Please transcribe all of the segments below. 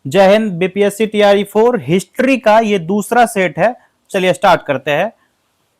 जय Hind. BPSC TRE 4 history का ये दूसरा सेट है। चलिए स्टार्ट करते हैं।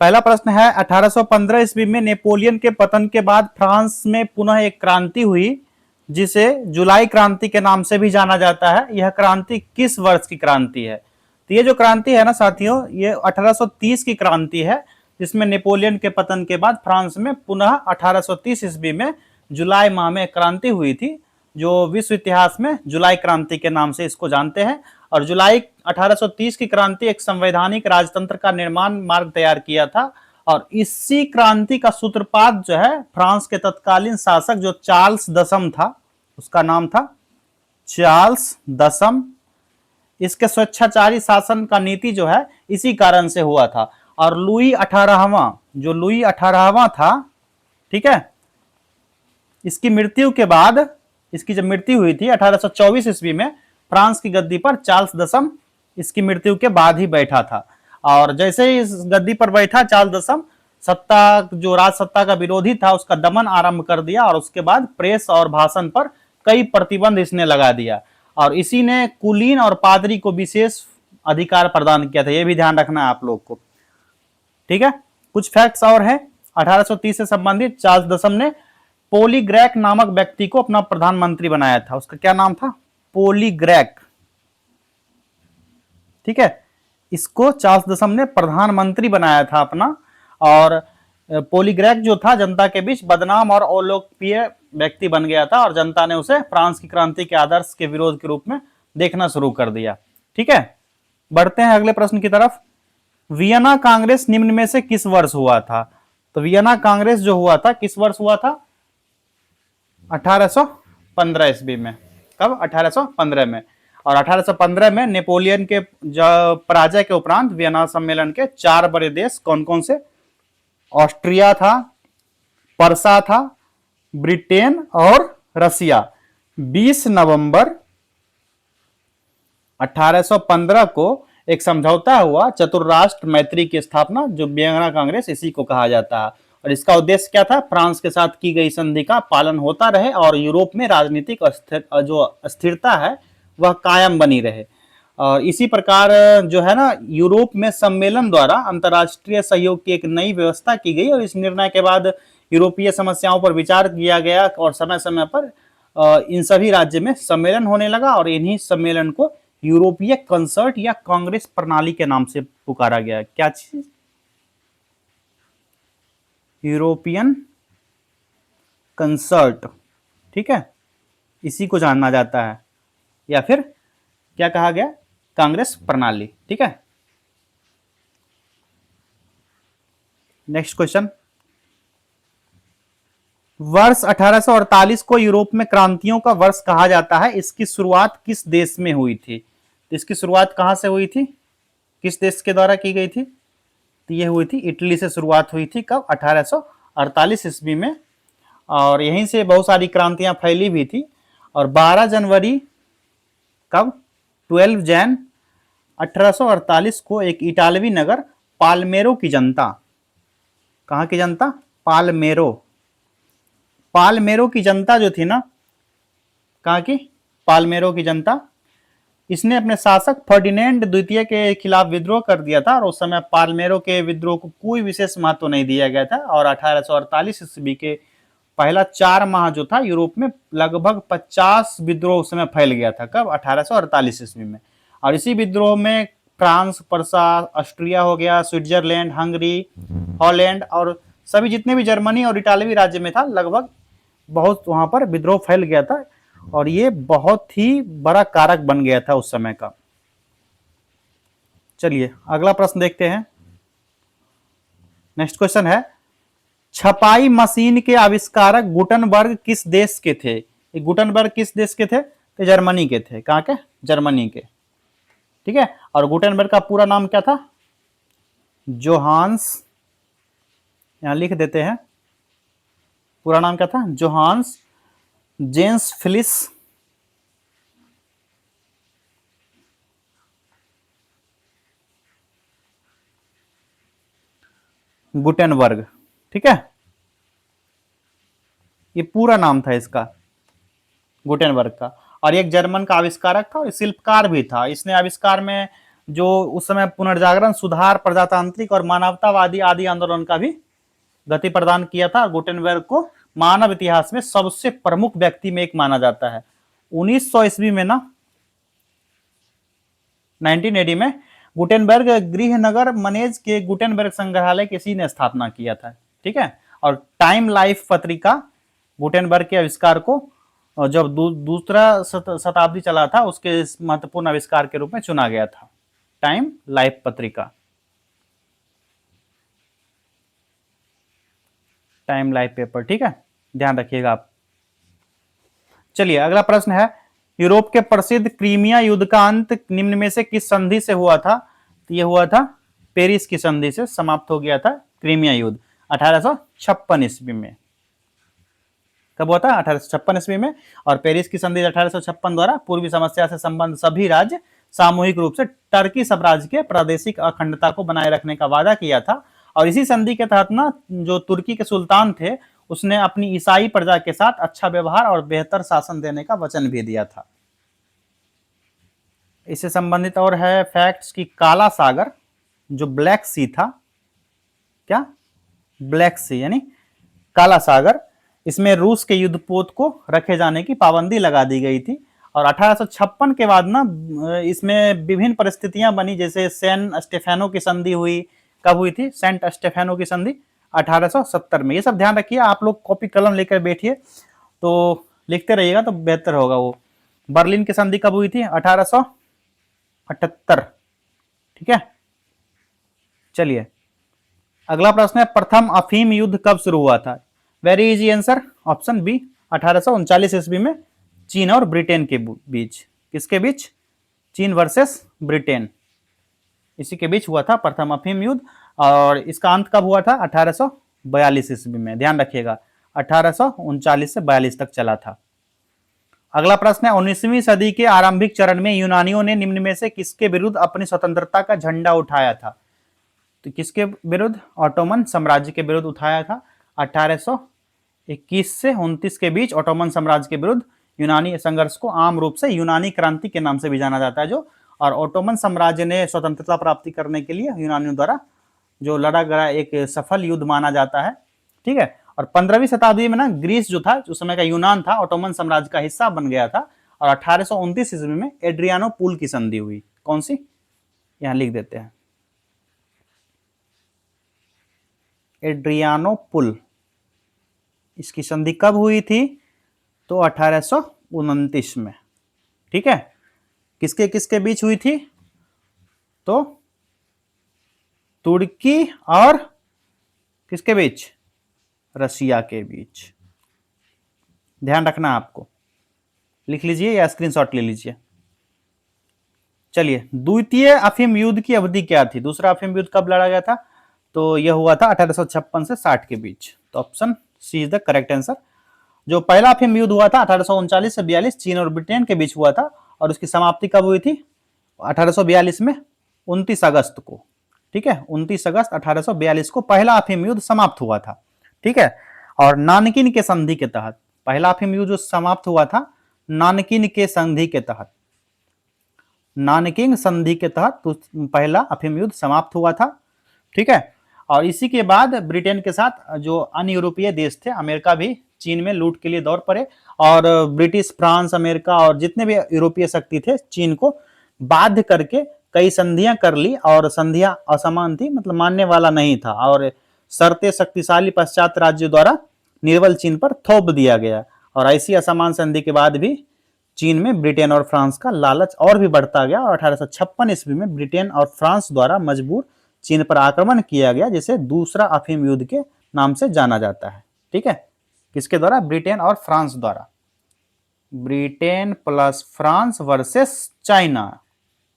पहला प्रश्न है, 1815 ईस्वी में नेपोलियन के पतन के बाद फ्रांस में पुनः एक क्रांति हुई जिसे जुलाई क्रांति के नाम से भी जाना जाता है। यह क्रांति किस वर्ष की क्रांति है? तो ये जो क्रांति है ना साथियों, ये 1830 की क्रांति है, जिसमें नेपोलियन के पतन के बाद फ्रांस में पुनः 1830 ईस्वी में जुलाई माह में क्रांति हुई थी, जो विश्व इतिहास में जुलाई क्रांति के नाम से इसको जानते हैं। और जुलाई 1830 की क्रांति एक संवैधानिक राजतंत्र का निर्माण मार्ग तैयार किया था। और इसी क्रांति का सूत्रपात जो है फ्रांस के तत्कालीन शासक जो चार्ल्स दसम था, उसका नाम था चार्ल्स दसम। इसके स्वेच्छाचारी शासन का नीति जो है इसी कारण से हुआ था। और लुई 18वां, जो लुई 18वां था, ठीक है, इसकी मृत्यु के बाद, इसकी जब मृत्यु हुई थी 1824 ईस्वी में, फ्रांस की गद्दी पर चार्ल्स दसम इसकी मृत्यु के बाद ही बैठा था। और जैसे ही इस गद्दी पर बैठा चार्ल्स दसम, सत्ता जो राज सत्ता का विरोधी था उसका दमन आरंभ कर दिया। और उसके बाद प्रेस और भाषण पर कई प्रतिबंध इसने लगा दिया। और इसी ने कुलीन और पादरी को विशेष अधिकार प्रदान किया था। यह भी ध्यान रखना है आप लोग को, ठीक है। कुछ फैक्ट्स और हैं 1830 से संबंधित। चार्ल्स दसम ने पोलीग्रैक नामक व्यक्ति को अपना प्रधानमंत्री बनाया था। उसका क्या नाम था? पोलीग्रैक, ठीक है। इसको चार्ल्स दसम ने प्रधानमंत्री बनाया था अपना। और पोलीग्रैक जो था जनता के बीच बदनाम और अलोकप्रिय व्यक्ति बन गया था, और जनता ने उसे फ्रांस की क्रांति के आदर्श के विरोध के रूप में देखना शुरू कर दिया, ठीक है। बढ़ते हैं अगले प्रश्न की तरफ। वियना कांग्रेस निम्न में से किस वर्ष हुआ था? तो वियना कांग्रेस जो हुआ था किस वर्ष हुआ था? 1815 ईस्वी में। कब? 1815 में। और 1815 में नेपोलियन के पराजय के उपरांत वियना सम्मेलन के 4 बड़े देश कौन कौन से? ऑस्ट्रिया था, पर्सा था, ब्रिटेन और रसिया। 20 नवंबर 1815 को एक समझौता हुआ, चतुर्राष्ट्र मैत्री की स्थापना, जो वियना कांग्रेस इसी को कहा जाता है। और इसका उद्देश्य क्या था? फ्रांस के साथ की गई संधि का पालन होता रहे और यूरोप में राजनीतिक जो स्थिरता है वह कायम बनी रहे। और इसी प्रकार जो है ना, यूरोप में सम्मेलन द्वारा अंतर्राष्ट्रीय सहयोग की एक नई व्यवस्था की गई। और इस निर्णय के बाद यूरोपीय समस्याओं पर विचार किया गया और समय समय पर इन सभी राज्य में सम्मेलन होने लगा। और इन्हीं सम्मेलन को यूरोपीय कंसर्ट या कांग्रेस प्रणाली के नाम से पुकारा गया। क्या चीज? यूरोपियन कंसर्ट, ठीक है, इसी को जानना जाता है। या फिर क्या कहा गया? कांग्रेस प्रणाली, ठीक है। Next question. वर्ष 1848 को यूरोप में क्रांतियों का वर्ष कहा जाता है। इसकी शुरुआत किस देश में हुई थी? तो इसकी शुरुआत कहां से हुई थी? किस देश के द्वारा की गई थी? तो ये हुई थी इटली से शुरुआत हुई थी। कब? 1848 ईस्वी में। और यहीं से बहुत सारी क्रांतियां फैली भी थी। और 12 जनवरी, कब? 12 जैन 1848 को एक इटालवी नगर पालमेरो की जनता, कहां की जनता? पालमेरो। पालमेरो की जनता जो थी ना, कहां की? पालमेरो की जनता, इसने अपने शासक फर्डिनेंड द्वितीय के खिलाफ विद्रोह कर दिया था। और उस समय पालमेरो के विद्रोह को कोई विशेष महत्व नहीं दिया गया था। और 1848 ईस्वी के पहला 4 माह जो था यूरोप में लगभग 50 विद्रोह उस समय फैल गया था। कब? 1848 ईस्वी में। और इसी विद्रोह में फ्रांस, पर्सा, ऑस्ट्रिया हो गया, स्विट्जरलैंड, हंगरी, हॉलैंड और सभी जितने भी जर्मनी और इटालवी राज्य में था, लगभग बहुत वहां पर विद्रोह फैल गया था। और ये बहुत ही बड़ा कारक बन गया था उस समय का। चलिए अगला प्रश्न देखते हैं। नेक्स्ट क्वेश्चन है, छपाई मशीन के आविष्कारक गुटनबर्ग किस देश के थे? गुटनबर्ग किस देश के थे? तो जर्मनी के थे। कहां के? जर्मनी के, ठीक है। और गुटनबर्ग का पूरा नाम क्या था? जोहान्स, यहां लिख देते हैं, पूरा नाम क्या था? जोहान्स जेम्स फिलिस गुटेनबर्ग, ठीक है। ये पूरा नाम था इसका, गुटेनबर्ग का। और एक जर्मन का आविष्कारक था और शिल्पकार भी था। इसने आविष्कार में जो उस समय पुनर्जागरण, सुधार, प्रजातांत्रिक और मानवतावादी आदि आंदोलन का भी गति प्रदान किया था। गुटेनबर्ग को मानव इतिहास में सबसे प्रमुख व्यक्ति में एक माना जाता है। 1900 ईस्वी में ना 1980 में गुटेनबर्ग गृहनगर मनेज के गुटेनबर्ग संग्रहालय की इसी ने स्थापना किया था। ठीक है। और टाइम लाइफ पत्रिका गुटेनबर्ग के आविष्कार को जब दूसरा शताब्दी चला था उसके महत्वपूर्ण आविष्कार के रूप में चुना गया था। टाइम लाइफ पत्रिका, टाइम लाइफ पेपर। ठीक है, ध्यान रखिएगा आप। चलिए अगला प्रश्न है, यूरोप के प्रसिद्ध क्रीमिया युद्ध का अंत निम्न में से किस संधि से हुआ था? तो यह हुआ था पेरिस की संधि से समाप्त हो गया था क्रीमिया युद्ध 1856 ईस्वी में। कब हुआ था? 1856 ईस्वी में। और पेरिस की संधि 1856 द्वारा पूर्वी समस्या से संबंध सभी राज्य सामूहिक रूप से टर्की साम्राज्य के प्रादेशिक अखंडता को बनाए रखने का वादा किया था। और इसी संधि के तहत ना जो तुर्की के सुल्तान थे उसने अपनी ईसाई प्रजा के साथ अच्छा व्यवहार और बेहतर शासन देने का वचन भी दिया था। इससे संबंधित और है फैक्ट्स की काला सागर जो ब्लैक सी था, क्या ब्लैक सी यानी काला सागर, इसमें रूस के युद्धपोत को रखे जाने की पाबंदी लगा दी गई थी। और 1856 के बाद ना इसमें विभिन्न परिस्थितियां बनी, जैसे सेंट स्टेफेनो की संधि हुई। कब हुई थी सेंट स्टेफेनो की संधि? 1870 में। ये सब ध्यान रखिए, आप लोग कॉपी कलम लेकर बैठिए तो लिखते रहिएगा तो बेहतर होगा। वो बर्लिन की संधि कब हुई थी? 1878। ठीक है, चलिए अगला प्रश्न है, प्रथम अफीम युद्ध कब शुरू हुआ था? Very easy answer, option B, 1839 ईस्वी में चीन और ब्रिटेन के बीच। किसके बीच? चीन वर्सेस ब्रिटेन, इसी के बीच हुआ था प्रथम अफीम युद्ध। और इसका अंत कब हुआ था? 1842 ईस्वी में। ध्यान रखिएगा 1839 से 42 तक चला था। अगला प्रश्न है, 19वीं सदी के आरंभिक चरण में यूनानियों ने निम्न में से किसके विरुद्ध अपनी स्वतंत्रता का झंडा उठाया था? तो किसके विरुद्ध? ऑटोमन साम्राज्य के विरुद्ध उठाया था। 1821 से 29 के बीच ऑटोमन साम्राज्य के विरुद्ध यूनानी संघर्ष को आम रूप से यूनानी क्रांति के नाम से भी जाना जाता है। जो और ऑटोमन साम्राज्य ने स्वतंत्रता प्राप्ति करने के लिए यूनानियों द्वारा जो लड़ा गया एक सफल युद्ध माना जाता है। ठीक है। और 15वीं शताब्दी में ना ग्रीस जो था, उस समय का यूनान था, ऑटोमन साम्राज्य का हिस्सा बन गया था। और 1829 ईस्वी में एड्रियानोपुल की संधि हुई। कौन सी? यहां लिख देते हैं, एड्रियानोपुल। इसकी संधि कब हुई थी? तो 1829 में। ठीक है। किसके किसके बीच हुई थी? तो तुर्की और किसके बीच? रशिया के बीच। ध्यान रखना आपको, लिख लीजिए या स्क्रीनशॉट ले लीजिए। चलिए द्वितीय अफीम युद्ध की अवधि क्या थी? दूसरा अफीम युद्ध कब लड़ा गया था? तो यह हुआ था 1856 से 60 के बीच। तो option C is the correct answer. जो पहला अफीम युद्ध हुआ था 1839 से 42 चीन और ब्रिटेन के बीच हुआ था। और उसकी समाप्ति कब हुई थी? 1842 में 29 अगस्त को। ठीक है, 29 अगस्त 1842 को पहला अफीम युद्ध समाप्त हुआ था। ठीक है। और नानकिन के संधि के तहत पहला अफीम युद्ध जो समाप्त हुआ था नानकिन के संधि के तहत, नानकिन संधि के तहत तो पहला अफीम युद्ध समाप्त हुआ था। ठीक है। और इसी के बाद ब्रिटेन के साथ जो अन्य यूरोपीय देश थे, अमेरिका भी चीन में लूट के लिए दौड़ पड़े। और ब्रिटिश, फ्रांस, अमेरिका और जितने भी यूरोपीय शक्ति थे चीन को बाध्य करके कई संधियां कर ली। और संधियां असमान थी, मतलब मानने वाला नहीं था। और शर्तें शक्तिशाली पश्चात राज्यों द्वारा निर्बल चीन पर थोप दिया गया। और ऐसी असमान संधि के बाद भी चीन में ब्रिटेन और फ्रांस का लालच और भी बढ़ता गया। और 1856 ईस्वी में ब्रिटेन और फ्रांस द्वारा मजबूर चीन पर आक्रमण किया गया, जिसे दूसरा अफीम युद्ध के नाम से जाना जाता है। ठीक है। किसके द्वारा? ब्रिटेन और फ्रांस द्वारा। Britain plus France versus China,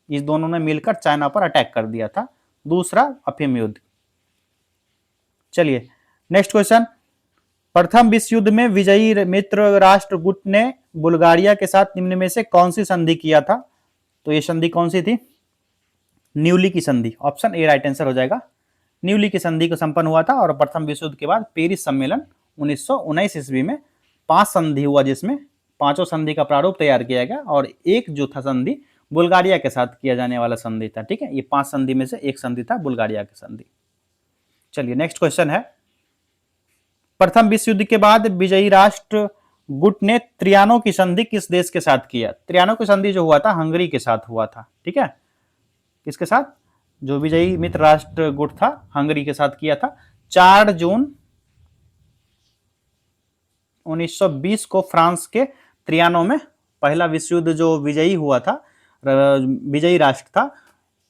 इस दोनों ने मिलकर चाइना पर अटैक कर दिया था, दूसरा अफीम युद्ध। चलिए नेक्स्ट क्वेश्चन, प्रथम विश्व युद्ध में विजयी मित्र राष्ट्र गुट ने बुल्गारिया के साथ निम्न में से कौन सी संधि किया था? तो ये संधि कौन सी थी? न्यूली की संधि। ऑप्शन ए राइट आंसर हो जाएगा। न्यूली की संधि को संपन्न हुआ था। और प्रथम विश्व युद्ध के बाद पेरिस सम्मेलन 1919 ईस्वी में 5 संधि हुआ, जिसमें पांचों संधि का प्रारूप तैयार किया गया और एक जो था संधि बुल्गारिया के साथ किया जाने वाला संधि था। ठीक है, ये 5 संधि में से एक संधि था बुल्गारिया की संधि। चलिए नेक्स्ट क्वेश्चन है, प्रथम विश्व युद्ध के बाद विजयी राष्ट्र गुट ने त्रियानो की संधि किस देश के साथ किया? त्रियानो की संधि जो हुआ था हंगरी के साथ हुआ था। ठीक है, किसके साथ? जो विजयी मित्र राष्ट्र गुट था हंगरी के साथ किया था। 4 जून 1920 को फ्रांस के त्रियानो में पहला विश्व युद्ध जो विजयी हुआ था, विजयी राष्ट्र था,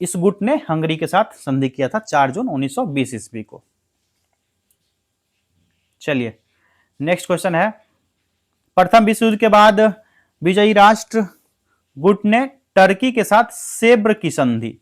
इस गुट ने हंगरी के साथ संधि किया था 4 जून 1920 ईस्वी को। चलिए नेक्स्ट क्वेश्चन है, प्रथम विश्व युद्ध के बाद विजयी राष्ट्र गुट ने टर्की के साथ सेब्र की संधि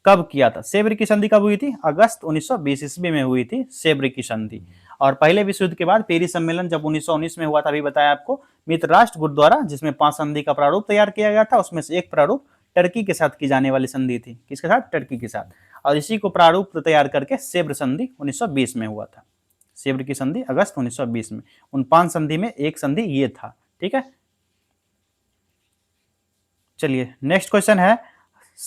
कब किया था? सेब्र की संधि कब हुई थी? अगस्त 1920 ईस्वी में हुई थी सेब्र की संधि। और पहले विश्व युद्ध के बाद पेरिस सम्मेलन जब 1919 में हुआ था, अभी बताया आपको, मित्र राष्ट्र गुट द्वारा जिसमें 5 संधि का प्रारूप तैयार किया गया था, उसमें से एक प्रारूप टर्की के साथ की जाने वाली संधि थी। किसके साथ? टर्की के साथ। और इसी को प्रारूप तैयार करके सेब्र संधि 1920 में हुआ था। सेब्र की संधि अगस्त 1920 में। उन 5 संधि में एक संधि ये था। ठीक है, चलिए नेक्स्ट क्वेश्चन है,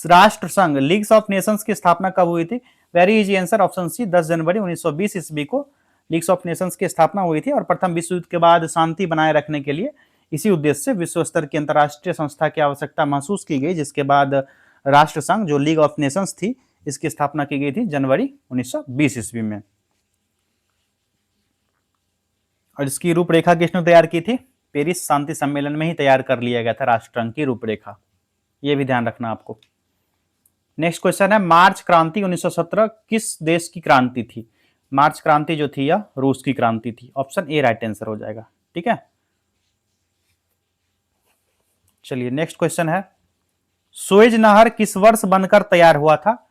राष्ट्र संघ लीग्स ऑफ नेशंस की स्थापना कब हुई थी? Very easy answer, option C, 10 जनवरी 1920 ईस्वी को लीग्स ऑफ नेशंस की स्थापना हुई थी। और प्रथम विश्व युद्ध के बाद शांति बनाए रखने के लिए इसी उद्देश्य से विश्व स्तर की अंतर्राष्ट्रीय संस्था की आवश्यकता महसूस की गई, जिसके बाद राष्ट्र संघ जो लीग ऑफ नेशंस थी इसकी स्थापना की गई थी जनवरी 1920 ईस्वी में। और इसकी रूपरेखा किसने तैयार की थी? पेरिस शांति सम्मेलन में ही तैयार कर लिया गया था राष्ट्र संघ की रूपरेखा, ये भी ध्यान रखना आपको। नेक्स्ट क्वेश्चन है, मार्च क्रांति 1917 किस देश की क्रांति थी? मार्च क्रांति जो थी यह रूस की क्रांति थी। ऑप्शन ए राइट आंसर हो जाएगा। ठीक है, चलिए नेक्स्ट क्वेश्चन है, सुएज नहर किस वर्ष बनकर तैयार हुआ था?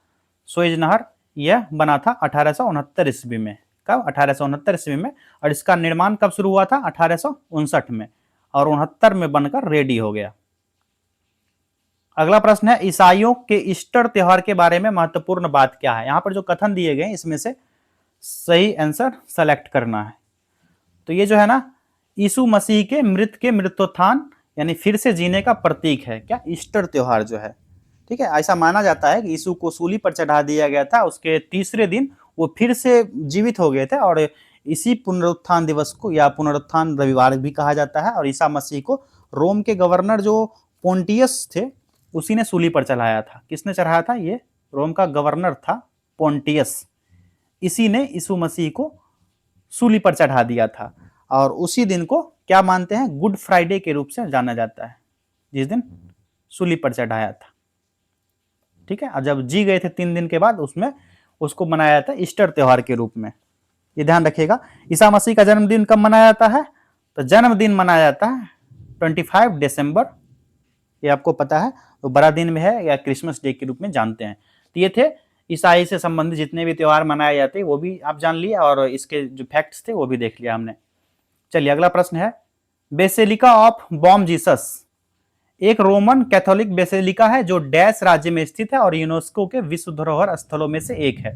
सुएज नहर यह बना था 1869 ईस्वी में। कब? 1869 ईस्वी में। और इसका निर्माण कब शुरू हुआ था? 1859 में। और 69 में बनकर रेडी हो गया। अगला प्रश्न है, ईसाइयों के ईस्टर त्योहार के बारे में महत्वपूर्ण बात क्या है? यहां पर जो कथन दिए गए इसमें से सही आंसर सेलेक्ट करना है। तो ये जो है ना, यीशु मसीह के मृत्युत्थान यानी फिर से जीने का प्रतीक है क्या? ईस्टर त्योहार जो है। ठीक है, ऐसा माना जाता है कि यीशु को सूली पर चढ़ा दिया गया था, उसके तीसरे दिन वो फिर से जीवित हो गए थे। और इसी पुनरुत्थान दिवस को या पुनरुत्थान रविवार भी कहा जाता है। और ईसा मसीह को रोम के गवर्नर जो पोंटियस थे उसी ने सूली पर चढ़ाया था। किसने चढ़ाया था? ये रोम का गवर्नर था पोंटियस, इसी ने यीशु मसीह को सूली पर चढ़ा दिया था। और उसी दिन को क्या मानते हैं? गुड फ्राइडे के रूप से जाना जाता है, जिस दिन सूली पर चढ़ाया था। ठीक है, और जब जी गए थे 3 दिन के बाद उसमें उसको मनाया जाता है ईस्टर त्योहार के रूप में। ये ध्यान रखिएगा। ईसा मसीह का जन्मदिन कब मनाया जाता है? तो जन्मदिन मनाया जाता है 25 दिसंबर, ये आपको पता है, तो बड़ा दिन में है या क्रिसमस डे के रूप में जानते हैं। तो ये थे ईसाई से संबंधित जितने भी त्योहार मनाए जाते हैं वो भी आप जान लिए, और इसके जो फैक्ट्स थे वो भी देख लिया हमने। चलिए अगला प्रश्न है, बेसिलिका ऑफ बॉम जीसस एक रोमन कैथोलिक बेसिलिका है जो डैश राज्य में स्थित है और यूनेस्को के विश्व धरोहर स्थलों में से एक है।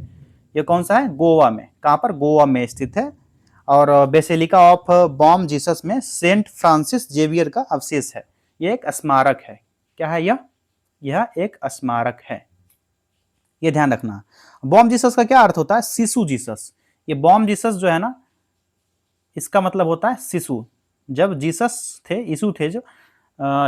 ये कौन सा है? गोवा में। कहां पर? गोवा में स्थित है। और बेसिलिका ऑफ बॉम जीसस में सेंट फ्रांसिस जेवियर का अवशेष है। यह एक स्मारक है। क्या है यह एक स्मारक है, ये ध्यान रखना। बॉम जीसस का क्या अर्थ होता है? शिशु जीसस। ये बॉम जीसस जो है ना, इसका मतलब होता है शिशु। जब जीसस थे, यीशु थे जो,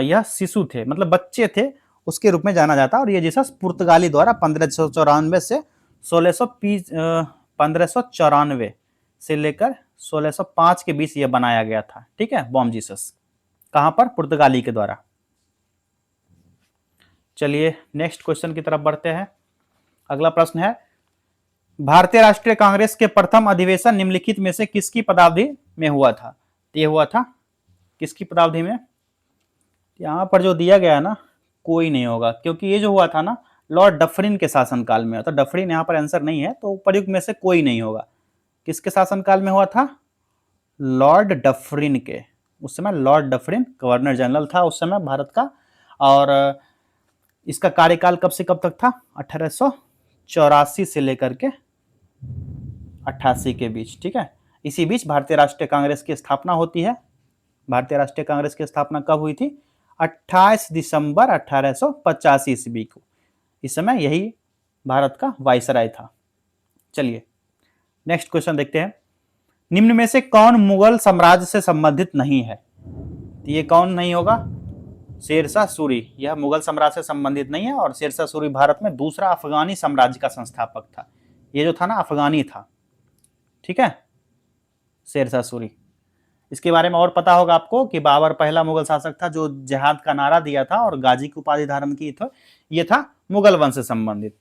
यह शिशु थे, मतलब बच्चे थे, उसके रूप में जाना जाता है। और यह जीसस पुर्तगाली द्वारा 1594 से 1594 से लेकर 1605 के बीच यह बनाया गया था। ठीक है, बॉम जीसस कहां पर? पुर्तगाली के द्वारा। चलिए नेक्स्ट क्वेश्चन की तरफ बढ़ते हैं। अगला प्रश्न है, भारतीय राष्ट्रीय कांग्रेस के प्रथम अधिवेशन निम्नलिखित में से किसकी पदावधि में हुआ था? ये हुआ था किसकी पदावधि में? यहां पर जो दिया गया ना, कोई नहीं होगा, क्योंकि ये जो हुआ था ना लॉर्ड डफरिन के शासनकाल में। तो डफरिन यहाँ पर आंसर नहीं है, तो प्रयुक्त में से कोई नहीं होगा। किसके शासनकाल में हुआ था? लॉर्ड डफरिन के। उस समय लॉर्ड डफरिन गवर्नर जनरल था उस समय भारत का। और इसका कार्यकाल कब से कब तक था? 1884 से लेकर के 88 के बीच। ठीक है, इसी बीच भारतीय राष्ट्रीय कांग्रेस की स्थापना होती है। भारतीय राष्ट्रीय कांग्रेस की स्थापना कब हुई थी? 28 दिसंबर 1885 ईस्वी को। इस समय यही भारत का वायसराय था। चलिए नेक्स्ट क्वेश्चन देखते हैं। निम्न में से कौन मुगल साम्राज्य से संबंधित नहीं है? तो ये कौन नहीं होगा? शेरशाह सूरी। यह मुगल साम्राज्य से संबंधित नहीं है और शेरशाह सूरी भारत में दूसरा अफगानी साम्राज्य का संस्थापक था। ये जो था ना अफगानी था, ठीक है, शेरशाह सूरी। इसके बारे में और पता होगा आपको कि बाबर पहला मुगल शासक था जो जिहाद का नारा दिया था और गाजी की उपाधि धारण की थी। ये था मुगल वंश से संबंधित।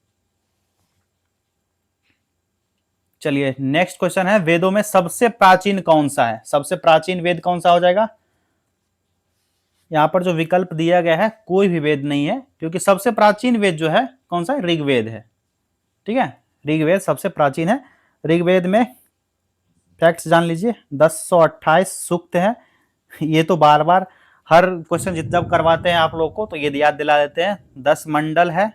चलिए नेक्स्ट क्वेश्चन है, वेदों में सबसे प्राचीन कौन सा है? सबसे प्राचीन वेद कौन सा हो जाएगा? यहां पर जो विकल्प दिया गया है कोई भी वेद नहीं है, क्योंकि सबसे प्राचीन वेद जो है कौन सा है? ऋग्वेद है। ठीक है, ऋग्वेद सबसे प्राचीन है। ऋग्वेद में फैक्ट्स जान लीजिए, 1028 सूक्त है। ये तो बार बार हर क्वेश्चन जब करवाते हैं आप लोग को तो ये याद दिला देते हैं। 10 मंडल है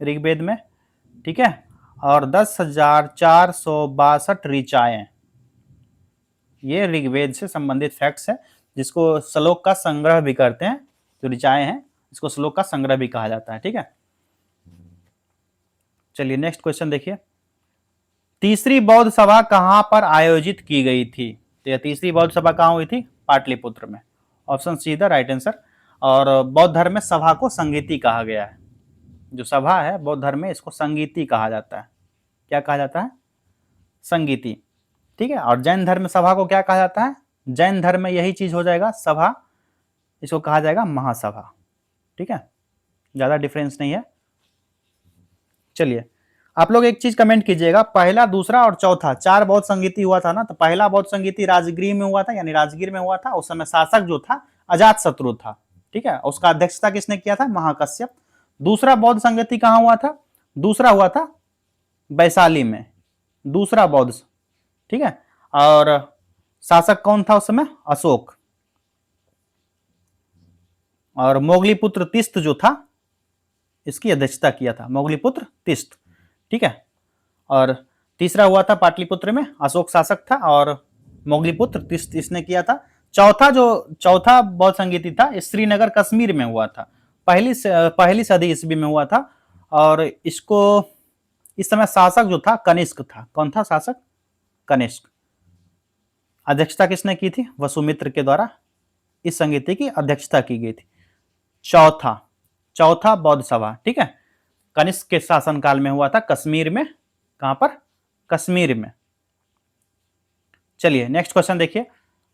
ऋग्वेद में, ठीक है, और 10,462 ऋचाएं। ये ऋग्वेद से संबंधित फैक्ट्स है, जिसको श्लोक का संग्रह भी करते हैं। जो ऋचाएं हैं इसको श्लोक का संग्रह भी कहा जाता है। ठीक है, चलिए नेक्स्ट क्वेश्चन देखिए। तीसरी बौद्ध सभा कहां पर आयोजित की गई थी? तो यह तीसरी बौद्ध सभा कहां हुई थी? पाटलिपुत्र में। Option see the right answer. और बौद्ध धर्म में सभा को संगीति कहा गया है। जो सभा है बौद्ध धर्म में इसको संगीति कहा जाता है। क्या कहा जाता है? संगीति। ठीक है, और जैन धर्म में सभा को क्या कहा जाता है? जैन धर्म में यही चीज हो जाएगा सभा, इसको कहा जाएगा महासभा। ठीक है, ज्यादा डिफरेंस नहीं है। चलिए आप लोग एक चीज कमेंट कीजिएगा, पहला दूसरा और चौथा 4 बौद्ध संगीति हुआ था ना, तो पहला बौद्ध संगीति राजगृह में हुआ था, यानी राजगीर में हुआ था। उस समय शासक जो था अजात शत्रु था। ठीक है, उसका अध्यक्षता किसने किया था? महाकश्यप। दूसरा बौद्ध संगीति कहां हुआ था? दूसरा हुआ था वैशाली में, दूसरा बौद्ध। ठीक है, और शासक कौन था उस समय? अशोक। और मोगलीपुत्र तिस्त जो था इसकी अध्यक्षता किया था, मोगलीपुत्र तिस्त। ठीक है, और तीसरा हुआ था पाटलिपुत्र में, अशोक शासक था और मोगलीपुत्र तिस्त इसने किया था। चौथा बौद्ध संगीति था श्रीनगर कश्मीर में हुआ था, पहली सदी ईस्वी में हुआ था। और इसको इस समय शासक जो था कनिष्क था। कौन था शासक? कनिष्क। अध्यक्षता किसने की थी? वसुमित्र के द्वारा इस संगीति की अध्यक्षता की गई थी। चौथा बौद्ध सभा, ठीक है, कनिष्क के शासनकाल में हुआ था, कश्मीर में। कहां पर? कश्मीर में। चलिए नेक्स्ट क्वेश्चन देखिए।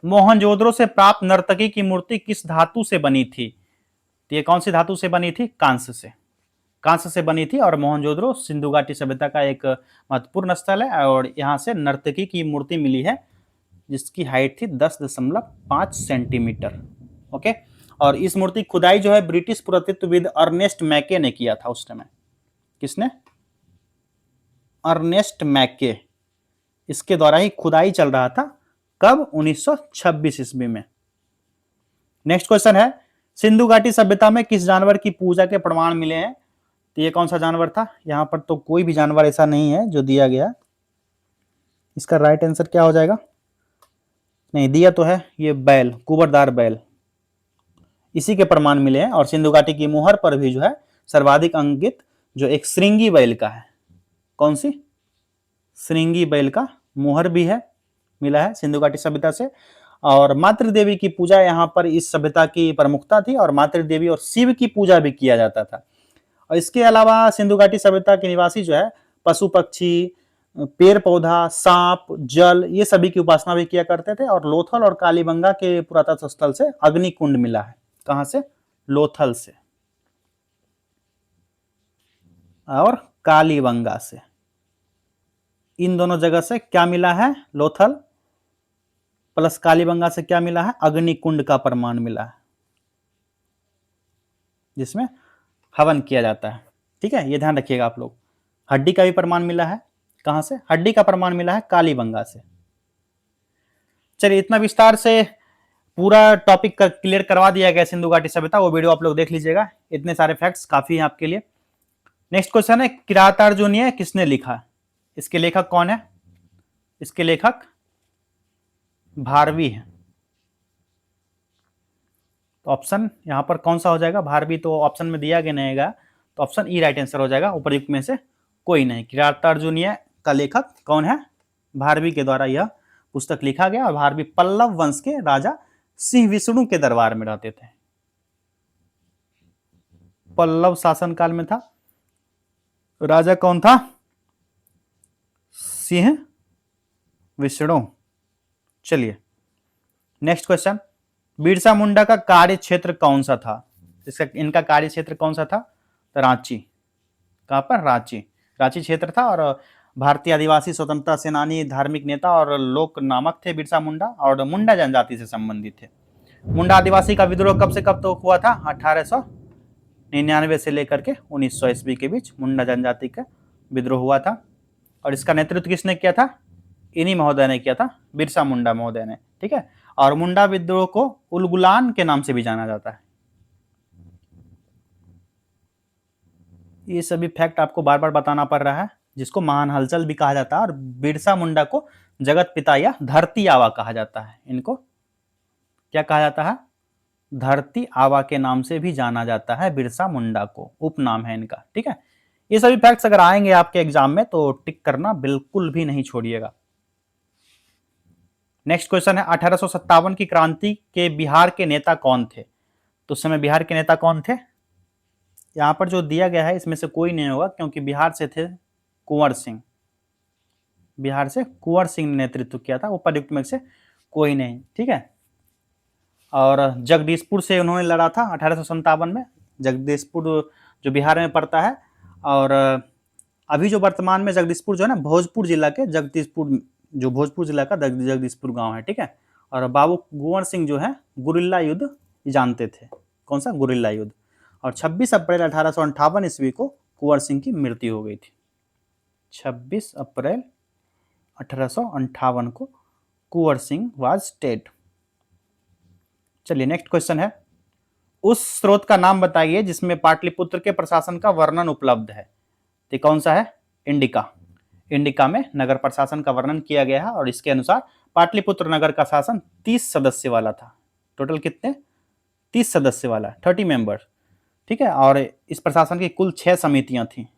मोहनजोदड़ो से प्राप्त नर्तकी की मूर्ति किस धातु से बनी थी? तो ये कौन सी धातु से बनी थी? कांस्य से। कांस्य से बनी थी। और मोहनजोदड़ो सिंधु घाटी सभ्यता का एक महत्वपूर्ण स्थल है और यहां से नर्तकी की मूर्ति मिली है जिसकी हाइट थी 10.5 सेंटीमीटर। ओके, और इस मूर्ति खुदाई जो है ब्रिटिश पुरातत्वविद अर्नेस्ट मैके ने किया था उस समय। किसने? अर्नेस्ट मैके। इसके द्वारा ही खुदाई चल रहा था। कब? 1926 ईस्वी में। नेक्स्ट क्वेश्चन है, सिंधु घाटी सभ्यता में किस जानवर की पूजा के प्रमाण मिले हैं? तो ये कौन सा जानवर था? यहां पर तो कोई भी जानवर ऐसा नहीं है जो दिया गया। इसका राइट आंसर क्या हो जाएगा? नहीं दिया तो है, ये बैल, कुबरदार बैल, इसी के प्रमाण मिले हैं। और सिंधु घाटी की मुहर पर भी जो है सर्वाधिक अंकित जो एक श्रृंगी बैल का है। कौन सी? श्रृंगी बैल का मुहर भी है, मिला है सिंधु घाटी सभ्यता से। और मातृ देवी की पूजा यहाँ पर इस सभ्यता की प्रमुखता थी और मातृ देवी और शिव की पूजा भी किया जाता था। और इसके अलावा सिंधु घाटी सभ्यता के निवासी जो है पशु पक्षी, पेड़ पौधा, सांप, जल, ये सभी की उपासना भी किया करते थे। और लोथल और कालीबंगा के पुरातत्व स्थल से अग्निकुंड मिला है। कहां से? लोथल से और कालीबंगा से। इन दोनों जगह से क्या मिला है? लोथल प्लस कालीबंगा से क्या मिला है? अग्निकुंड का प्रमाण मिला है जिसमें हवन किया जाता है। ठीक है, ये ध्यान रखिएगा आप लोग। हड्डी का भी प्रमाण मिला है। कहां से? हड्डी का प्रमाण मिला है कालीबंगा से। चलिए इतना विस्तार से पूरा टॉपिक क्लियर करवा दिया गया सिंधु घाटी सभ्यता, वो वीडियो आप लोग देख लीजिएगा। इतने सारे फैक्ट्स काफी हैं आपके लिए। नेक्स्ट क्वेश्चन है, किरातार्जुनीय किसने लिखा? इसके लेखक कौन है? इसके लेखक भारवी है। तो ऑप्शन यहाँ पर कौन सा हो जाएगा, भारवी तो ऑप्शन में दिया गया नहीं है, तो ऑप्शन ई राइट आंसर हो जाएगा, उपर्युक्त में से कोई नहीं। किरातार्जुनीय का लेखक कौन है, भारवी के द्वारा यह पुस्तक लिखा गया, और भारवी पल्लव वंश के राजा सिंह विष्णु के दरबार में रहते थे। पल्लव शासनकाल में था, राजा कौन था, सिंह विष्णु। चलिए नेक्स्ट क्वेश्चन, बिरसा मुंडा का कार्य क्षेत्र कौन सा था, इनका कार्य क्षेत्र कौन सा था, तो रांची। कहां पर, रांची, रांची क्षेत्र था। और भारतीय आदिवासी स्वतंत्रता सेनानी, धार्मिक नेता और लोक नामक थे बिरसा मुंडा, और मुंडा जनजाति से संबंधित थे। मुंडा आदिवासी का विद्रोह कब से कब तो हुआ था, 1899 से लेकर के 1900 ईस्वी के बीच मुंडा जनजाति का विद्रोह हुआ था। और इसका नेतृत्व किसने किया था, इन्हीं महोदय ने किया था, बिरसा मुंडा महोदय ने। ठीक है, और मुंडा विद्रोह को उलगुलान के नाम से भी जाना जाता है। ये सभी फैक्ट आपको बार बार बताना पड़ रहा है, जिसको महान हलचल भी कहा जाता है, और बिरसा मुंडा को जगत पिता या धरती आवा कहा जाता है। इनको क्या कहा जाता है, धरती आवा के नाम से भी जाना जाता है बिरसा मुंडा को, उपनाम है इनका। ठीक है, ये सभी फैक्ट्स अगर आएंगे आपके एग्जाम में तो टिक करना बिल्कुल भी नहीं छोड़िएगा। नेक्स्ट क्वेश्चन है, 1857 की क्रांति के बिहार के नेता कौन थे, तो उस समय बिहार के नेता कौन थे, यहां पर जो दिया गया है इसमें से कोई नहीं होगा, क्योंकि बिहार से थे कुंवर सिंह, बिहार से कुंवर सिंह ने नेतृत्व किया था, उपर्युक्त में से कोई नहीं। ठीक है, और जगदीशपुर से उन्होंने लड़ा था 1857 में, जगदीशपुर जो बिहार में पड़ता है। और अभी जो वर्तमान में जगदीशपुर जो है ना, भोजपुर जिला के जगदीशपुर, जो भोजपुर जिला का जगदीशपुर गांव है। ठीक है, और बाबू कुंवर सिंह जो है गुरिल्ला युद्ध जानते थे, कौन सा, गुरिल्ला युद्ध। और 26 अप्रैल 1858 ईस्वी को कुंवर सिंह की मृत्यु हो गई थी। 26 अप्रैल 1858 को कुंवर सिंह वाज डेड। चलिए नेक्स्ट क्वेश्चन है, उस स्रोत का नाम बताइए जिसमें पाटलिपुत्र के प्रशासन का वर्णन उपलब्ध है, तो कौन सा है, इंडिका। इंडिका में नगर प्रशासन का वर्णन किया गया है, और इसके अनुसार पाटलिपुत्र नगर का शासन 30 सदस्य वाला था। टोटल कितने, 30 सदस्य वाला, 30 मेंबर। ठीक है, और इस प्रशासन की कुल 6 समितियां थी,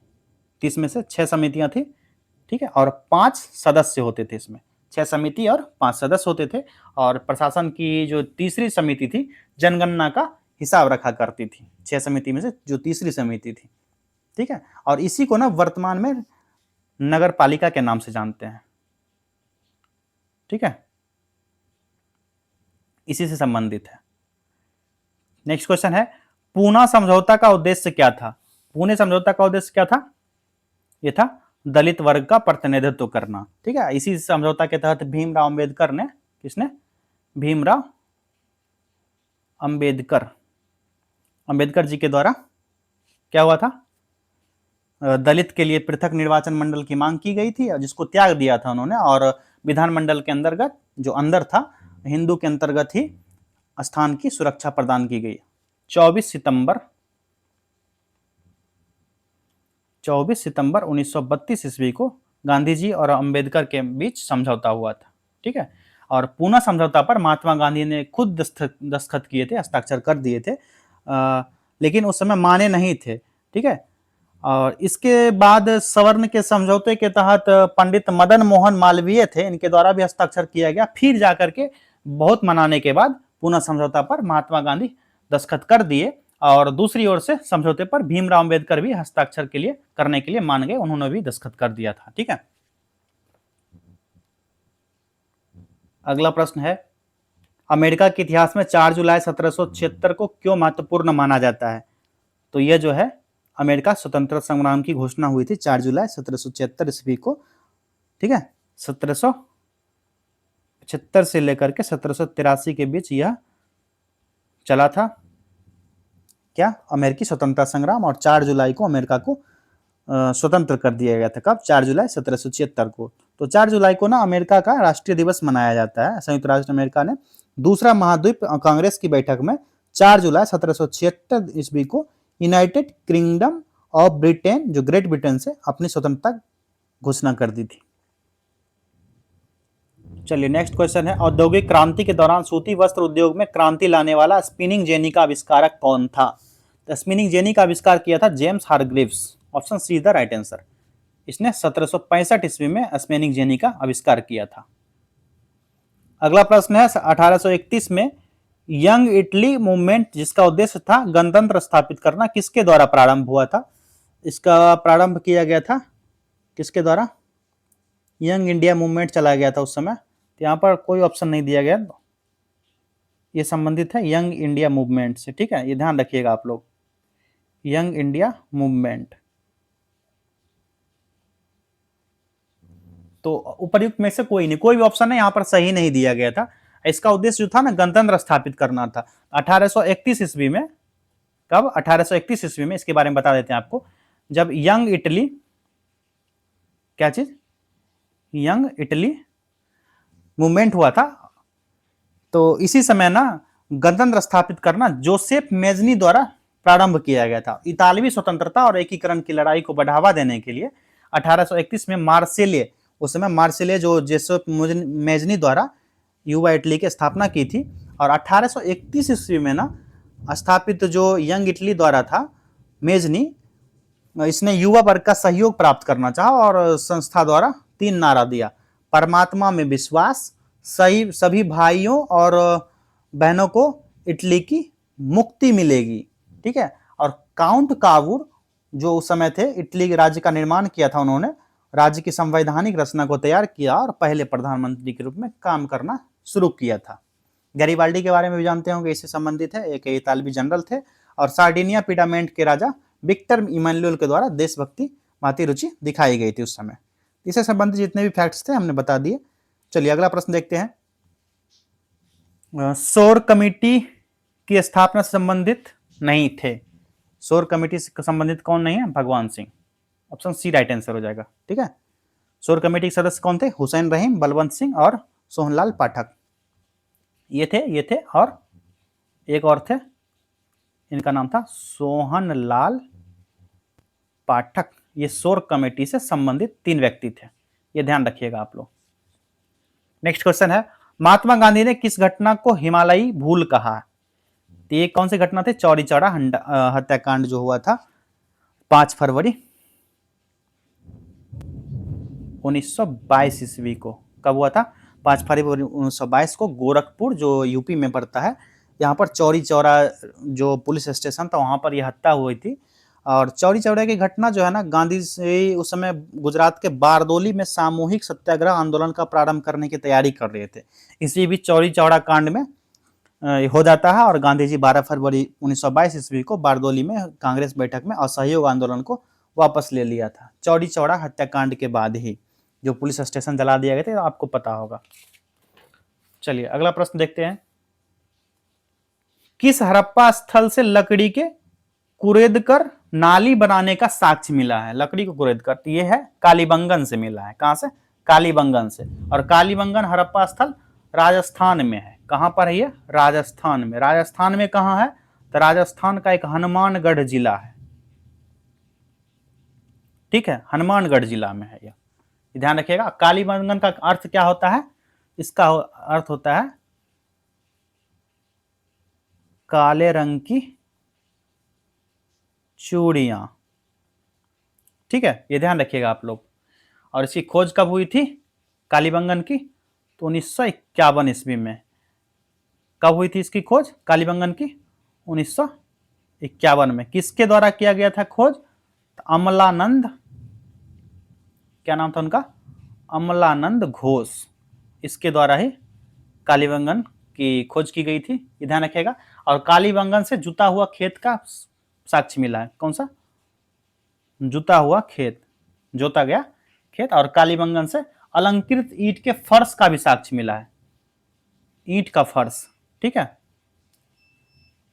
30 में से 6 समितियां थी। ठीक है, और 5 सदस्य होते थे इसमें, 6 समिति और 5 सदस्य होते थे। और प्रशासन की जो तीसरी समिति थी, जनगणना का हिसाब रखा करती थी, 6 समिति में से जो तीसरी समिति थी। ठीक है, और इसी को ना वर्तमान में नगर पालिका के नाम से जानते हैं। ठीक है, इसी से संबंधित है। नेक्स्ट क्वेश्चन है, पूना समझौता का उद्देश्य क्या था, पुणे समझौता का उद्देश्य क्या था, यह था दलित वर्ग का प्रतिनिधित्व करना। ठीक है, इसी समझौता के तहत भीमराव अंबेडकर ने, किसने, भीमराव अंबेडकर, अंबेडकर जी के द्वारा क्या हुआ था, दलित के लिए पृथक निर्वाचन मंडल की मांग की गई थी, जिसको त्याग दिया था उन्होंने, और विधानमंडल के अंतर्गत जो अंदर था, हिंदू के अंतर्गत ही स्थान की सुरक्षा प्रदान की गई। 24 सितंबर 1932 ईस्वी को गांधी जी और अंबेडकर के बीच समझौता हुआ था। ठीक है, और पूना समझौता पर महात्मा गांधी ने खुद दस्तखत किए थे, हस्ताक्षर कर दिए थे, लेकिन उस समय माने नहीं थे। ठीक है, और इसके बाद सवर्ण के समझौते के तहत पंडित मदन मोहन मालवीय थे, इनके द्वारा भी हस्ताक्षर किया गया। फिर जाकर के बहुत मनाने के बाद पूना समझौता पर महात्मा गांधी दस्तखत कर दिए, और दूसरी ओर से समझौते पर भीमराव अंबेडकर भी हस्ताक्षर के लिए करने के लिए मान गए, उन्होंने भी दस्तखत कर दिया था। ठीक है, अगला प्रश्न है, अमेरिका के इतिहास में 4 जुलाई 1776 को क्यों महत्वपूर्ण माना जाता है, तो यह जो है अमेरिका स्वतंत्रता संग्राम की घोषणा हुई थी 4 जुलाई 1776 ईस्वी को। ठीक है, 1775 से लेकर के 1783 के बीच यह चला था, क्या, अमेरिकी स्वतंत्रता संग्राम। और 4 जुलाई को अमेरिका को स्वतंत्र कर दिया गया था, कब, 4 जुलाई 1776 को। तो 4 जुलाई को ना अमेरिका का राष्ट्रीय दिवस मनाया जाता है। संयुक्त राष्ट्र अमेरिका ने दूसरा महाद्वीप कांग्रेस की बैठक में 4 जुलाई 1776 ईस्वी को यूनाइटेड किंगडम ऑफ ब्रिटेन, जो ग्रेट ब्रिटेन से, अपनी स्वतंत्रता घोषणा कर दी थी। चलिए नेक्स्ट क्वेश्चन है, औद्योगिक क्रांति के दौरान सूती वस्त्र उद्योग में क्रांति लाने वाला स्पिनिंग जेनी का आविष्कारक कौन था? तो स्पिनिंग जेनी का आविष्कार किया था James Hargreaves. Option C is the right answer. इसने 1765 ईस्वी में स्पिनिंग जेनी का आविष्कार किया था। अगला प्रश्न है 1831 में यंग इटली मूवमेंट, जिसका उद्देश्य था गणतंत्र स्थापित करना, किसके द्वारा प्रारंभ हुआ था? इसका प्रारंभ किया गया था किसके द्वारा? यंग इंडिया मूवमेंट चला गया था उस समय। तो यहाँ पर कोई ऑप्शन नहीं दिया गया, ये संबंधित है यंग इंडिया मूवमेंट से। ठीक है, ये ध्यान रखिएगा आप लोग, यंग इंडिया मूवमेंट। तो उपर्युक्त में से कोई नहीं, कोई भी ऑप्शन है यहाँ पर सही नहीं दिया गया था। इसका उद्देश्य जो था ना, गणतंत्र स्थापित करना था। 1831 ईस्वी में, कब? 1831 ईस्वी में, इसके बारे में बता देते हैं आपको। जब यंग इटली, क्या चीज? यंग इटली मूवमेंट हुआ था, तो इसी समय ना गणतंत्र स्थापित करना जोसेफ मेजनी द्वारा प्रारंभ किया गया था। इतालवी स्वतंत्रता और एकीकरण की लड़ाई को बढ़ावा देने के लिए 1831 में मार्सेले, उस समय मार्सेले जो जोसेफ मेजनी द्वारा युवा इटली की स्थापना की थी। और 1831 ईस्वी में ना स्थापित जो यंग इटली द्वारा था मेजनी, इसने युवा वर्ग का सहयोग प्राप्त करना चाहा और संस्था द्वारा 3 नारा दिया: परमात्मा में विश्वास, सभी भाइयों और बहनों को इटली की मुक्ति मिलेगी। ठीक है, और काउंट कावूर जो उस समय थे, इटली के राज्य का निर्माण किया था उन्होंने, राज्य की संवैधानिक रचना को तैयार किया और पहले प्रधानमंत्री के रूप में काम करना शुरू किया था। गैरिबाल्डी के बारे में भी जानते होंगे, इससे संबंधित है, एक इतालवी जनरल थे। और सार्डिनिया पिडामेंट के राजा विक्टर इमानुएल के द्वारा देशभक्ति माती रुचि दिखाई गई थी उस समय। इससे संबंधित जितने भी फैक्ट्स थे हमने बता दिए। चलिए अगला प्रश्न देखते हैं। शोर कमेटी की स्थापना से संबंधित नहीं थे। शोर कमेटी से संबंधित कौन नहीं है? Bhagwan Singh. Option C right answer हो जाएगा। ठीक है, शोर कमेटी के सदस्य कौन थे? हुसैन रहीम, बलवंत सिंह और सोहनलाल पाठक। ये थे और एक और थे, इनका नाम था सोहनलाल पाठक। ये शोर कमेटी से संबंधित 3 व्यक्ति थे, ये ध्यान रखिएगा आप लोग। नेक्स्ट क्वेश्चन है, महात्मा गांधी ने किस घटना को हिमालयी भूल कहा? तो ये कौन सी घटना थी? चौरी चौरा हत्याकांड जो हुआ था 5 फरवरी 1922 ईस्वी को। कब हुआ था? 5 फरवरी 1922 को गोरखपुर, जो यूपी में पड़ता है, यहाँ पर चौरी चौरा जो पुलिस स्टेशन था वहां पर यह हत्या हुई थी। और चौरी चौरा की घटना जो है ना, गांधी जी उस समय गुजरात के बारदोली में सामूहिक सत्याग्रह आंदोलन का प्रारंभ करने की तैयारी कर रहे थे। इसी बीच चौरी चौरा कांड में हो जाता है और गांधी जी 12 फरवरी 1922 ईस्वी को बारदोली में कांग्रेस बैठक में असहयोग आंदोलन को वापस ले लिया था। चौरी चौरा हत्याकांड के बाद ही जो पुलिस स्टेशन जला दिया गया था, तो आपको पता होगा। चलिए अगला प्रश्न देखते हैं। किस हड़प्पा स्थल से लकड़ी के कुरेद कर नाली बनाने का साक्ष्य मिला है? लकड़ी को कुरेद कर, तो ये है कालीबंगन से मिला है। कहां से? कालीबंगन से। और कालीबंगन हड़प्पा स्थल राजस्थान में है। कहां पर है ये? राजस्थान में। राजस्थान में कहां है? तो राजस्थान का एक हनुमानगढ़ जिला है। ठीक है, हनुमानगढ़ जिला में है यह, ध्यान रखिएगा। कालीबंगन का अर्थ क्या होता है? इसका अर्थ होता है काले रंग की चूड़ियां। ठीक है, ये ध्यान रखिएगा आप लोग। और इसकी खोज कब हुई थी कालीबंगन की? तो 1951 ईस्वी में। कब हुई थी इसकी खोज कालीबंगन की? 1951 में। किसके द्वारा किया गया था खोज? तो अमलानंद, क्या नाम था उनका? अमलानंद घोष। इसके द्वारा ही कालीबंगन की खोज की गई थी, ये ध्यान रखिएगा। और कालीबंगन से जुता हुआ खेत का साक्ष्य मिला है। कौन सा? जुता हुआ खेत, जोता गया खेत। और कालीबंगन से अलंकृत ईंट के फर्श का भी साक्ष्य मिला है। ईंट का फर्श, ठीक है,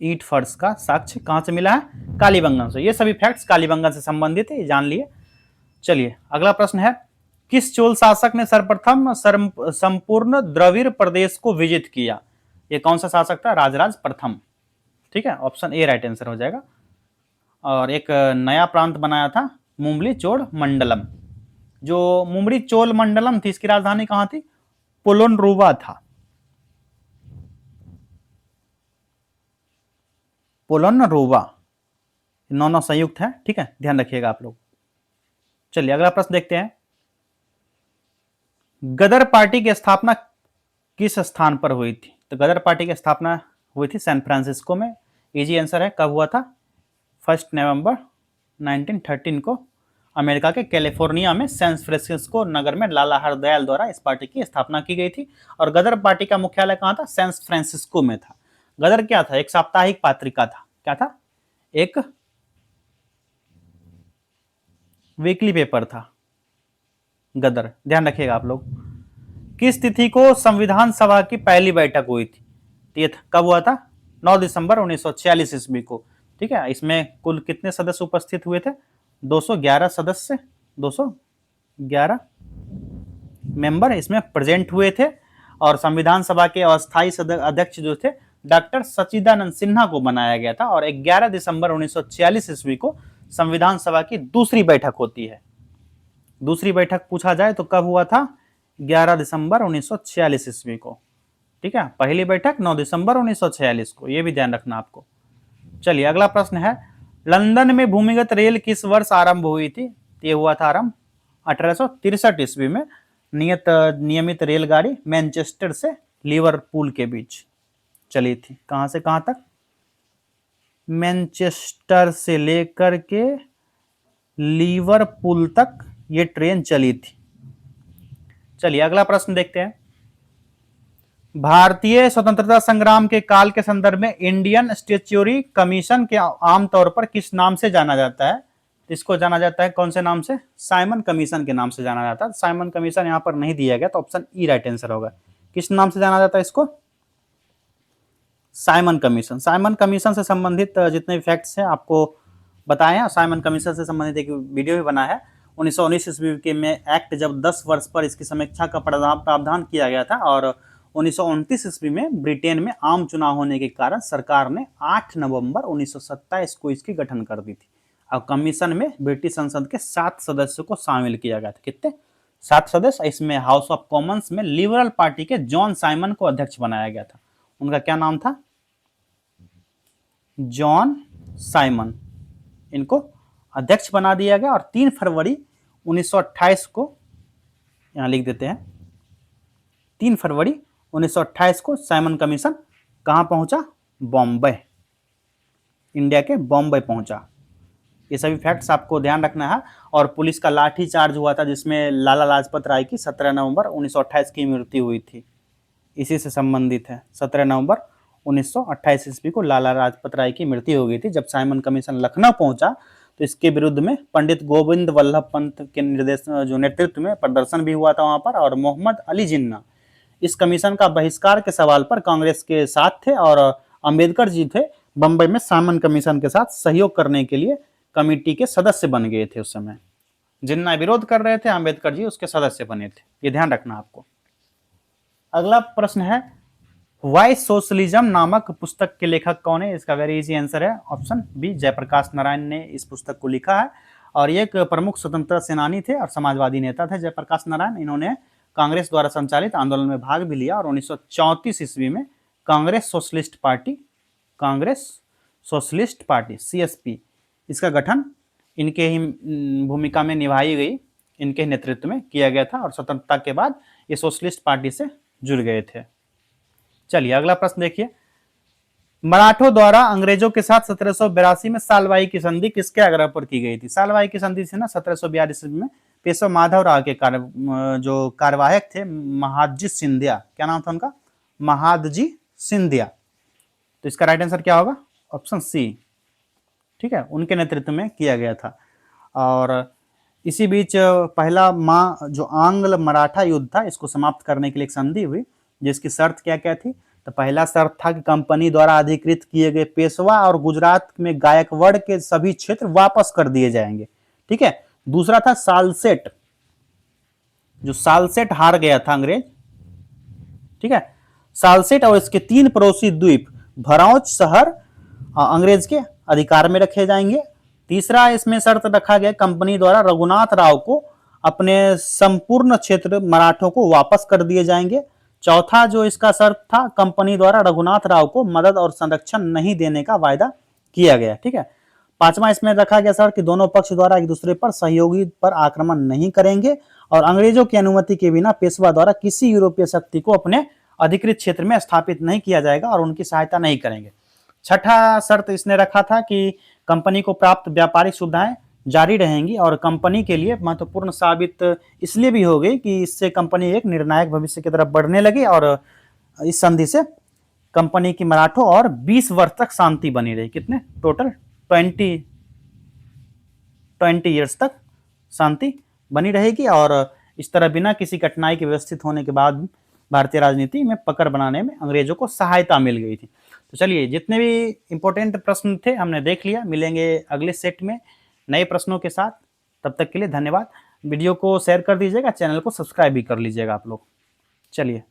ईंट फर्श का साक्ष्य कहां से मिला है? कालीबंगन से। ये सभी फैक्ट्स कालीबंगन से संबंधित है, ये जान लिए। चलिए अगला प्रश्न है, किस चोल शासक ने सर्वप्रथम संपूर्ण द्रविड़ प्रदेश को विजित किया? ये कौन सा शासक था? राजराज प्रथम। ठीक है, ऑप्शन ए राइट आंसर हो जाएगा। और एक नया प्रांत बनाया था मुम्बली चोल मंडलम। जो मुम्बली चोल मंडलम थी, इसकी राजधानी कहां थी? पोलोनरूवा था? पोलोनरूवा, नौ संयुक्त है, ठीक है, ध्यान रखिएगा आप लोग। चलिए अगला प्रश्न देखते हैं। गदर पार्टी की स्थापना किस स्थान पर हुई थी? तो गदर पार्टी की स्थापना हुई थी सैन फ्रांसिस्को में। इजी आंसर है, कब हुआ था? 1 नवंबर 1913 को अमेरिका के कैलिफोर्निया में सैन फ्रांसिस्को नगर में लाला हरदयाल द्वारा इस पार्टी की स्थापना की गई थी। और गदर पार्टी का मुख्यालय कहां था? सैन फ्रांसिस्को में था। गदर क्या था? एक साप्ताहिक पत्रिका था। क्या था? एक वीकली पेपर था गदर, ध्यान रखिएगा आप लोग। किस तिथि को संविधान सभा की पहली बैठक हुई थी? ये कब हुआ था? 9 दिसंबर 1946 ईस्वी को, ठीक है। इसमें कुल कितने सदस्य उपस्थित हुए थे? 211 सदस्य, 211 मेंबर इसमें प्रेजेंट हुए थे। और संविधान सभा के अस्थायी अध्यक्ष जो थे डॉक्टर सच्चिदानंद सिन्हा को बनाया गया था। और 11 दिसंबर 1946 ईस्वी को संविधान सभा की दूसरी बैठक होती है। दूसरी बैठक पूछा जाए तो कब हुआ था? 11 दिसंबर 1946 ईस्वी को, ठीक है। पहली बैठक 9 दिसंबर 1946 को, यह भी ध्यान रखना आपको। चलिए अगला प्रश्न है, लंदन में भूमिगत रेल किस वर्ष आरंभ हुई थी? ये हुआ था आरंभ 1863 ईस्वी में। नियमित रेलगाड़ी मैनचेस्टर से लिवरपूल के बीच चली थी। कहां से कहां तक? मैनचेस्टर से लेकर के लिवरपूल तक ये ट्रेन चली थी। चलिए अगला प्रश्न देखते हैं। भारतीय स्वतंत्रता संग्राम के काल के संदर्भ में इंडियन स्टैट्यूटरी कमीशन के आमतौर पर किस नाम से जाना जाता है? इसको जाना जाता है कौन से नाम से? साइमन कमीशन के नाम से जाना जाता है। साइमन कमीशन यहां पर नहीं दिया गया तो ऑप्शन ई राइट आंसर होगा। किस नाम से जाना जाता है इसको? Simon commission. साइमन कमीशन से संबंधित जितने भी फैक्ट्स हैं आपको बताए हैं। साइमन कमीशन से संबंधित एक वीडियो भी बना है। 1919 ईस्वी के में एक्ट जब 10 वर्ष पर इसकी समीक्षा का प्रावधान किया गया था। और 1929 ईस्वी में ब्रिटेन में आम चुनाव होने के कारण सरकार ने 8 नवंबर 1927 को इसकी गठन कर दी थी। और कमीशन में ब्रिटिश संसद के 7 सदस्यों को शामिल किया गया था। कितने? 7 सदस्य। इसमें हाउस ऑफ कॉमन्स में लिबरल पार्टी के जॉन साइमन को अध्यक्ष बनाया गया था। उनका क्या नाम था? John Simon. इनको अध्यक्ष बना दिया गया। और 3 फरवरी 1928 को यहां लिख देते हैं, 3 फरवरी 1928 को साइमन कमीशन कहां पहुंचा? बॉम्बे, इंडिया के बॉम्बे पहुंचा। ये सभी फैक्ट्स आपको ध्यान रखना है। और पुलिस का लाठी चार्ज हुआ था जिसमें लाला लाजपत राय की 17 नवंबर 1928 की मृत्यु हुई थी। इसी से संबंधित है। 17 नवंबर 1928 ईस्वी को लाला लाजपत राय की मृत्यु हो गई थी। जब साइमन कमीशन लखनऊ पहुंचा तो इसके विरुद्ध में पंडित गोविंद वल्लभ पंत के नेतृत्व में प्रदर्शन भी हुआ था वहां पर। और मोहम्मद अली जिन्ना इस कमीशन का बहिष्कार के सवाल पर कांग्रेस के साथ थे। और अंबेडकर जी थे बंबई में साइमन कमीशन के साथ सहयोग करने के लिए कमेटी के सदस्य बन गए थे। उस समय जिन्ना विरोध कर रहे थे, अंबेडकर जी उसके सदस्य बने थे। ये ध्यान रखना आपको। अगला प्रश्न है, वाई सोशलिज्म नामक पुस्तक के लेखक कौन है? इसका वेरी इजी आंसर है ऑप्शन बी, जयप्रकाश नारायण ने इस पुस्तक को लिखा है। और ये एक प्रमुख स्वतंत्रता सेनानी थे और समाजवादी नेता थे जयप्रकाश नारायण। इन्होंने कांग्रेस द्वारा संचालित आंदोलन में भाग भी लिया। और 1934 ईस्वी में कांग्रेस सोशलिस्ट पार्टी CSP इसका गठन इनके ही भूमिका में निभाई गई, इनके नेतृत्व में किया गया था। और स्वतंत्रता के बाद ये सोशलिस्ट पार्टी से जुड़ गए थे। चलिए अगला प्रश्न देखिए। मराठों द्वारा अंग्रेजों के साथ 1782 में सालवाई की संधि किसके आग्रह पर की गई थी? सालवाई की संधि से ना 1742 में पेशवा माधव राव के जो कार्यवाहक थे महादजी सिंधिया, क्या नाम था उनका? महादजी सिंधिया। तो इसका राइट आंसर क्या होगा? ऑप्शन सी, ठीक है, उनके नेतृत्व में किया गया था। और इसी बीच पहला जो आंग्ल मराठा युद्ध था इसको समाप्त करने के लिए एक संधि हुई, जिसकी शर्त क्या क्या थी? तो पहला शर्त था कि कंपनी द्वारा अधिकृत किए गए पेशवा और गुजरात में गायकवाड़ के सभी क्षेत्र वापस कर दिए जाएंगे, ठीक है। दूसरा था सालसेट, जो सालसेट हार गया था अंग्रेज, ठीक है। सालसेट और इसके 3 पड़ोसी द्वीप भरौच शहर अंग्रेज के अधिकार में रखे जाएंगे। तीसरा इसमें शर्त रखा गया कंपनी द्वारा रघुनाथ राव को अपने संपूर्ण क्षेत्र मराठों को वापस कर दिए जाएंगे। चौथा जो इसका शर्त था, कंपनी द्वारा रघुनाथ राव को मदद और संरक्षण नहीं देने का वायदा किया गया। ठीक है। पांचवा इसमें रखा गया शर्त कि दोनों पक्ष द्वारा एक दूसरे पर सहयोगी पर आक्रमण नहीं करेंगे और अंग्रेजों की अनुमति के बिना पेशवा द्वारा किसी यूरोपीय शक्ति को अपने अधिकृत क्षेत्र में स्थापित नहीं किया जाएगा और उनकी सहायता नहीं करेंगे। छठा शर्त इसने रखा था कि कंपनी को प्राप्त व्यापारिक सुविधाएं जारी रहेंगी और कंपनी के लिए महत्वपूर्ण साबित इसलिए भी हो गई कि इससे कंपनी एक निर्णायक भविष्य की तरफ बढ़ने लगी और इस संधि से कंपनी की मराठों और 20 वर्ष तक शांति बनी रही। कितने टोटल 20 ईयर्स तक शांति बनी रहेगी और इस तरह बिना किसी कठिनाई के व्यवस्थित होने के बाद भारतीय राजनीति में पकड़ बनाने में अंग्रेजों को सहायता मिल गई थी। तो चलिए, जितने भी इंपॉर्टेंट प्रश्न थे हमने देख लिया। मिलेंगे अगले सेट में नए प्रश्नों के साथ। तब तक के लिए धन्यवाद। वीडियो को शेयर कर दीजिएगा, चैनल को सब्सक्राइब भी कर लीजिएगा आप लोग। चलिए।